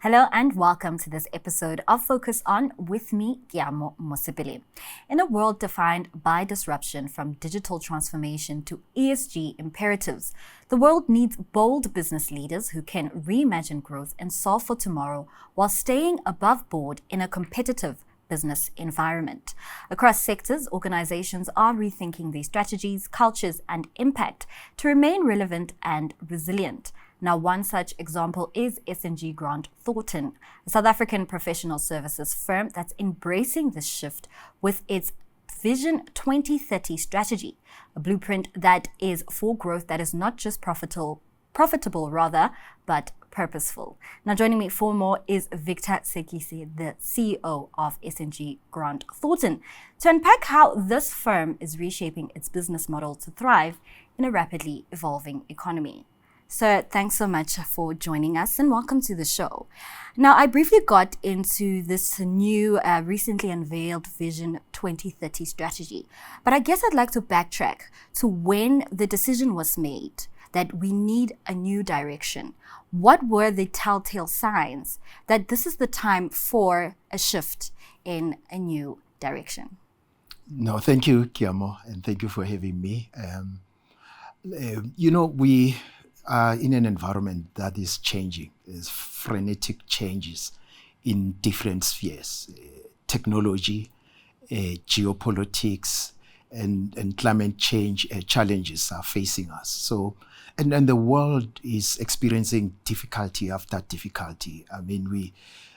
Hello and welcome to this episode of Focus On with me, Kiamo Mosipili. In a world defined by disruption from digital transformation to ESG imperatives, the world needs bold business leaders who can reimagine growth and solve for tomorrow while staying above board in a competitive business environment. Across sectors, organizations are rethinking their strategies, cultures, and impact to remain relevant and resilient. Now, one such example is S&G Grant Thornton, a South African professional services firm that's embracing this shift with its Vision 2030 strategy, a blueprint that is for growth that is not just profitable, but purposeful. Now, joining me for more is Victor Sekisi, the CEO of S&G Grant Thornton, to unpack how this firm is reshaping its business model to thrive in a rapidly evolving economy. So thanks so much for joining us and welcome to the show. Now, I briefly got into this new, recently unveiled Vision 2030 strategy, but I guess I'd like to backtrack to when the decision was made that we need a new direction. What were the telltale signs that this is the time for a shift in a new direction? No, thank you, Kiamo, and thank you for having me. We are in an environment that is changing. There's frenetic changes in different spheres, technology, geopolitics, and climate change challenges are facing us. So, and the world is experiencing difficulty after difficulty. I mean,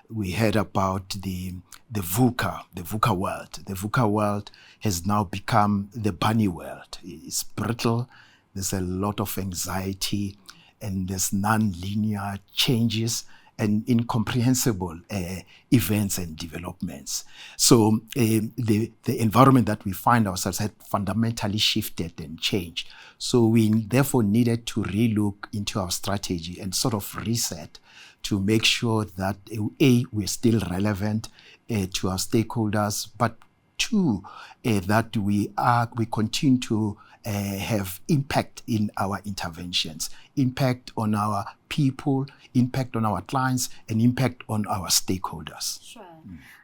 we heard about the VUCA world. The VUCA world has now become the bunny world. It's brittle. There's a lot of anxiety, and there's non-linear changes and incomprehensible events and developments. So the environment that we find ourselves had fundamentally shifted and changed. So we therefore needed to relook into our strategy and sort of reset to make sure that we're still relevant to our stakeholders, but two, that we continue to have impact in our interventions, impact on our people, impact on our clients, and impact on our stakeholders. Sure.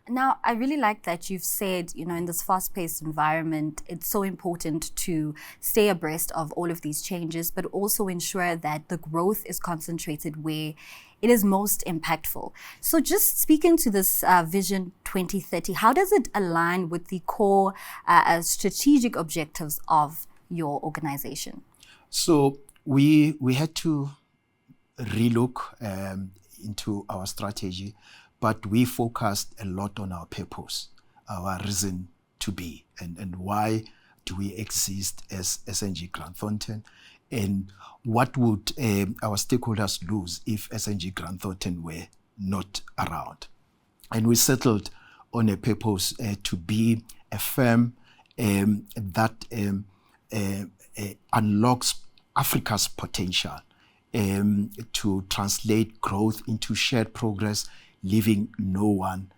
Now, I really like that you've said, in this fast-paced environment, it's so important to stay abreast of all of these changes, but also ensure that the growth is concentrated where it is most impactful. So just speaking to this Vision 2030, how does it align with the core strategic objectives of your organization? So we had to relook into our strategy, but we focused a lot on our purpose, our reason to be, and why do we exist as S&G Grant Thornton, and what would our stakeholders lose if S&G Grant Thornton were not around. And we settled on a purpose to be a firm that unlocks Africa's potential to translate growth into shared progress, leaving no one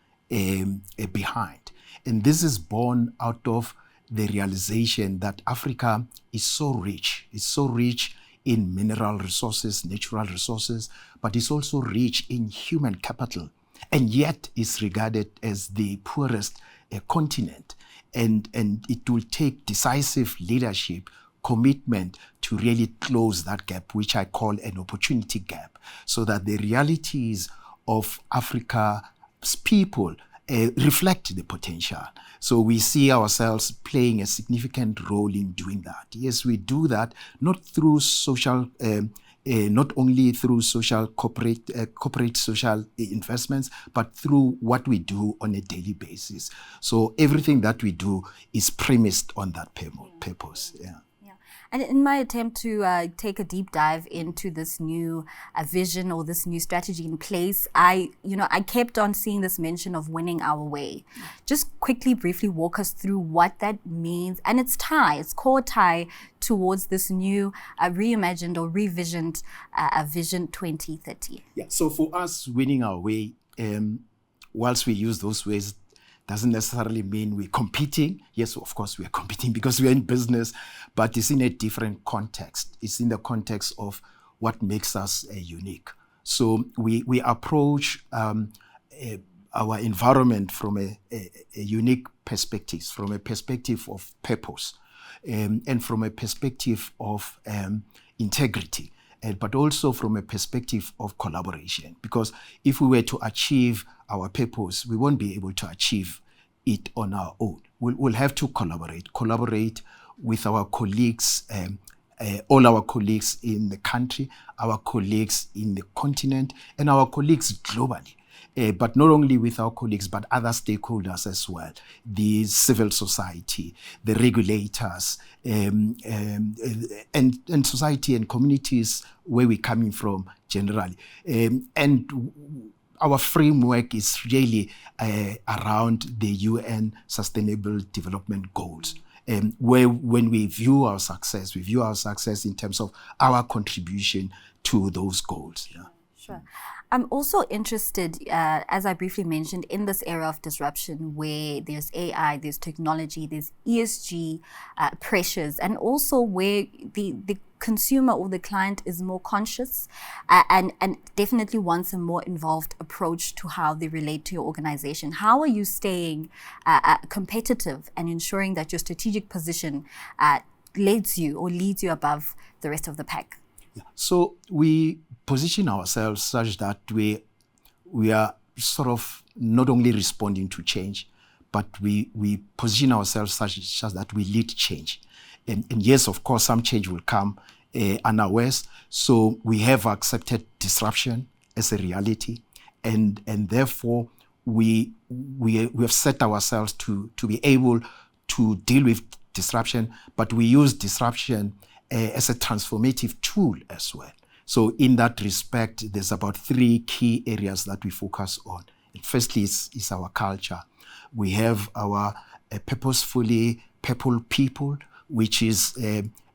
behind. And this is born out of the realization that Africa is so rich. It's so rich in mineral resources, natural resources, but it's also rich in human capital, and yet is regarded as the poorest continent. And it will take decisive leadership, commitment to really close that gap, which I call an opportunity gap, so that the realities of Africa's people reflect the potential. So we see ourselves playing a significant role in doing that. Yes, we do that not through social, not only through social corporate social investments, but through what we do on a daily basis. So everything that we do is premised on that purpose. Yeah. And in my attempt to take a deep dive into this new vision or this new strategy in place, I kept on seeing this mention of winning our way. Just quickly, briefly walk us through what that means and its core tie towards this new reimagined or revisioned Vision 2030. Yeah. So for us, winning our way, whilst we use those ways, doesn't necessarily mean we're competing. Yes, of course, we are competing because we're in business, but it's in a different context. It's in the context of what makes us unique. So we approach our environment from a unique perspective, from a perspective of purpose, and from a perspective of integrity, but also from a perspective of collaboration. Because if we were to achieve our purpose, we won't be able to achieve it on our own. We'll have to collaborate with our colleagues, all our colleagues in the country, our colleagues in the continent, and our colleagues globally. But not only with our colleagues, but other stakeholders as well, the civil society, the regulators, and society and communities where we're coming from generally. And our framework is really around the UN Sustainable Development Goals. Where when we view our success in terms of our contribution to those goals. Yeah. Sure. I'm also interested, as I briefly mentioned, in this era of disruption where there's AI, there's technology, there's ESG pressures, and also where the consumer or the client is more conscious and definitely wants a more involved approach to how they relate to your organization. How are you staying competitive and ensuring that your strategic position leads you above the rest of the pack? Yeah. So we position ourselves such that we are sort of not only responding to change, but we position ourselves such that we lead change. And yes, of course, some change will come unawares. So we have accepted disruption as a reality, and therefore we have set ourselves to be able to deal with disruption, but we use disruption as a transformative tool as well. So in that respect, there's about 3 key areas that we focus on. And firstly, is our culture. We have our purposefully purple people, which is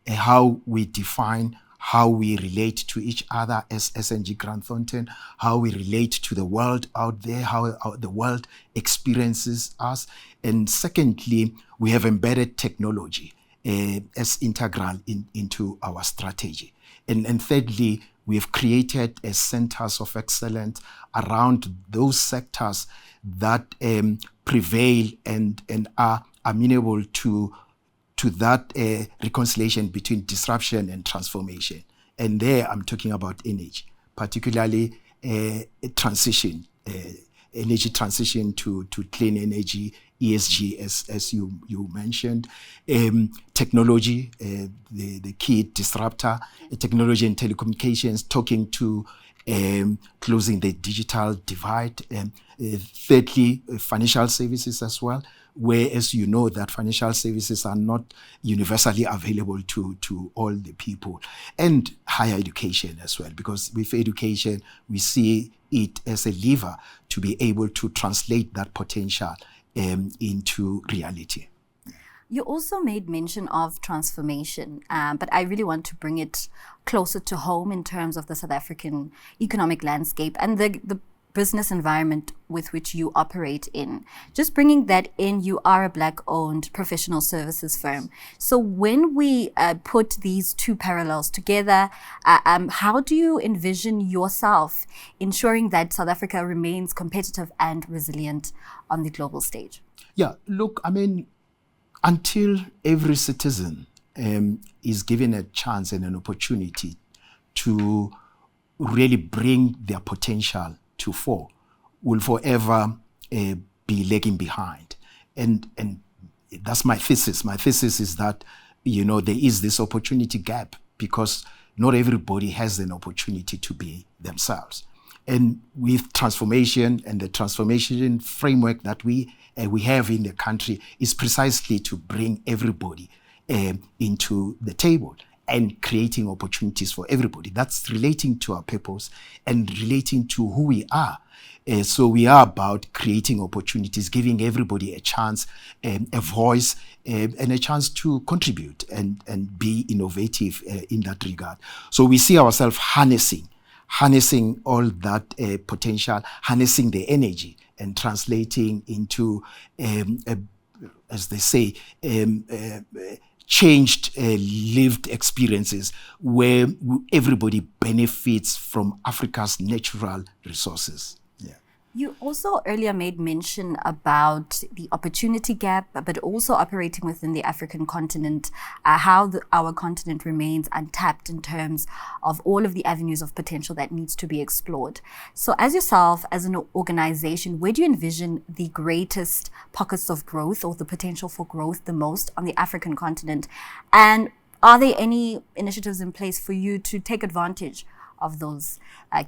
how we define how we relate to each other as SNG Grant Thornton, how we relate to the world out there, how the world experiences us. And secondly, we have embedded technology as integral into our strategy. And thirdly, we have created centers of excellence around those sectors that prevail and are amenable to that reconciliation between disruption and transformation. And there I'm talking about energy, particularly transition, energy transition to clean energy, ESG, as you mentioned, technology, the key disruptor, technology and telecommunications, talking to closing the digital divide. Thirdly, financial services as well, where, as you know, that financial services are not universally available to all the people. And higher education as well, because with education, we see it as a lever to be able to translate that potential into reality. You also made mention of transformation, but I really want to bring it closer to home in terms of the South African economic landscape and the business environment with which you operate in. Just bringing that in, you are a Black-owned professional services firm. So when we put these 2 parallels together, how do you envision yourself ensuring that South Africa remains competitive and resilient on the global stage? Yeah, look, I mean, until every citizen is given a chance and an opportunity to really bring their potential to fore, will forever be lagging behind. And that's my thesis. My thesis is that, there is this opportunity gap because not everybody has an opportunity to be themselves. And with transformation and the transformation framework that we have in the country is precisely to bring everybody into the table and creating opportunities for everybody. That's relating to our purpose and relating to who we are. So we are about creating opportunities, giving everybody a chance, a voice, and a chance to contribute and be innovative in that regard. So we see ourselves harnessing all that potential, harnessing the energy and translating into, as they say, changed lived experiences where everybody benefits from Africa's natural resources. Yeah. You also earlier made mention about the opportunity gap, but also operating within the African continent, how our continent remains untapped in terms of all of the avenues of potential that needs to be explored. So as yourself, as an organization, where do you envision the greatest pockets of growth or the potential for growth the most on the African continent? And are there any initiatives in place for you to take advantage of those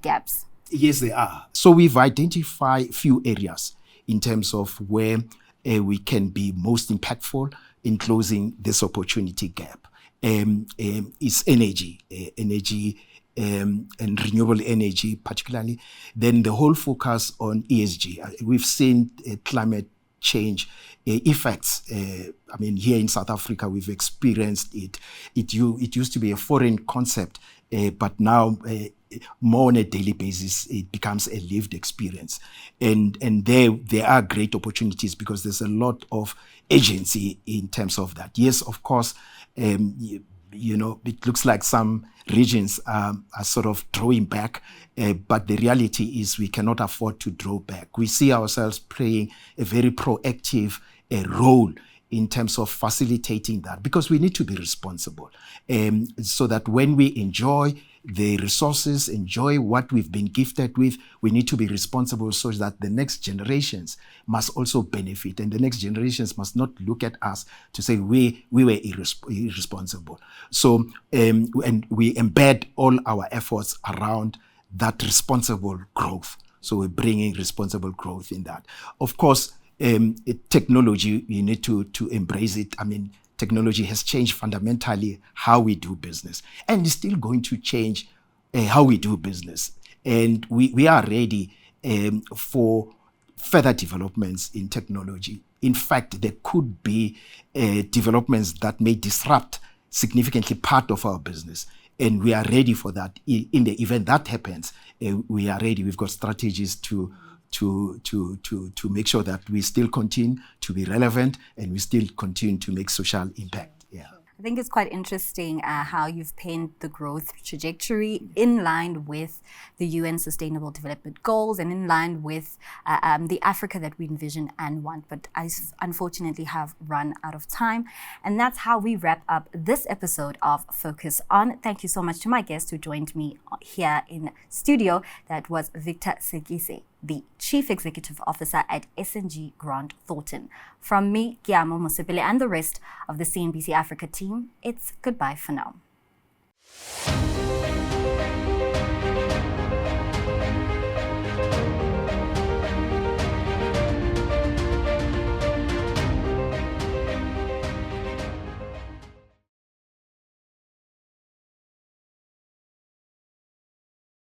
gaps? Yes, they are. So we've identified a few areas in terms of where we can be most impactful in closing this opportunity gap. Is energy, and renewable energy particularly. Then the whole focus on ESG. We've seen climate change effects. Here in South Africa, we've experienced it. It used to be a foreign concept, but now more on a daily basis, it becomes a lived experience. And there are great opportunities because there's a lot of agency in terms of that. Yes, of course, it looks like some regions are sort of drawing back, but the reality is we cannot afford to draw back. We see ourselves playing a very proactive role in terms of facilitating that because we need to be responsible, so that when we enjoy the resources, enjoy what we've been gifted with, we need to be responsible so that the next generations must also benefit. And the next generations must not look at us to say we were irresponsible. So, and we embed all our efforts around that responsible growth. So we're bringing responsible growth in that. Of course, technology, you need to embrace it. Technology has changed fundamentally how we do business, and it's still going to change how we do business. And we are ready for further developments in technology. In fact, there could be developments that may disrupt significantly part of our business, and we are ready for that. In the event that happens, we are ready. We've got strategies to make sure that we still continue to be relevant and we still continue to make social impact. Yeah. I think it's quite interesting how you've painted the growth trajectory in line with the UN Sustainable Development Goals and in line with the Africa that we envision and want. But I unfortunately have run out of time. And that's how we wrap up this episode of Focus On. Thank you so much to my guest who joined me here in studio. That was Victor Segise, the Chief Executive Officer at S&G Grant Thornton. From me, Giamo Mosipile, and the rest of the CNBC Africa team, it's goodbye for now.